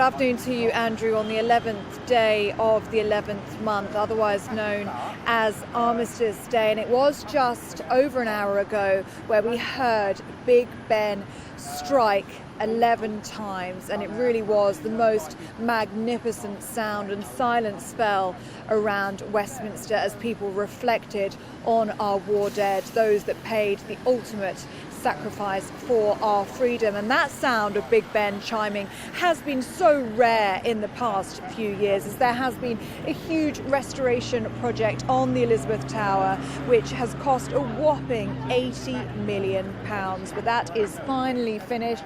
afternoon to you, Andrew, on the 11th day of the 11th month, otherwise known as Armistice Day. And it was just over an hour ago where we heard Big Ben strike 11 times, and it really was the most magnificent sound and silent spell around Westminster as people reflected on our war dead, those that paid the ultimate sacrifice for our freedom. And that sound of Big Ben chiming has been so rare in the past few years, as there has been a huge restoration project on the Elizabeth Tower which has cost a whopping £80 million, but that is finally finished.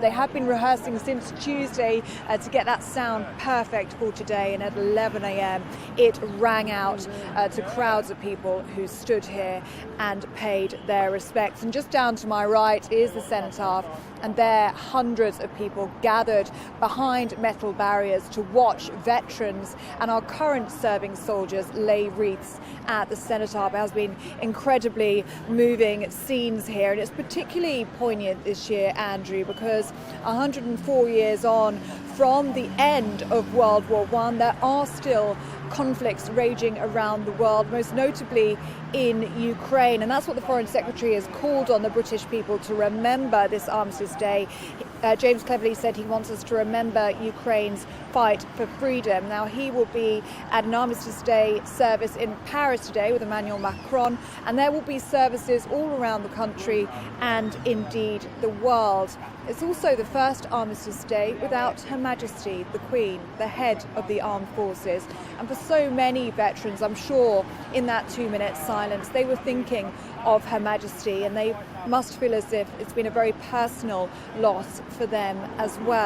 They have been rehearsing since Tuesday to get that sound perfect for today, and at 11 a.m. it rang out to crowds of people who stood here and paid their respects. And just down to my right is the cenotaph, and there hundreds of people gathered behind metal barriers to watch veterans and our current serving soldiers lay wreaths at the cenotaph. It has been incredibly moving scenes here, and it's particularly poignant this year, Andrew, because 104 years on from the end of World War I, there are still conflicts raging around the world, most notably in Ukraine. And that's what the Foreign Secretary has called on the British people to remember this Armistice Day. James Cleverly said he wants us to remember Ukraine's fight for freedom. Now, he will be at an Armistice Day service in Paris today with Emmanuel Macron, and there will be services all around the country and indeed the world. It's also the first Armistice Day without Her Majesty, the Queen, the head of the armed forces. And for so many veterans, I'm sure in that 2-minute silence, they were thinking of Her Majesty, and they must feel as if it's been a very personal loss for them as well.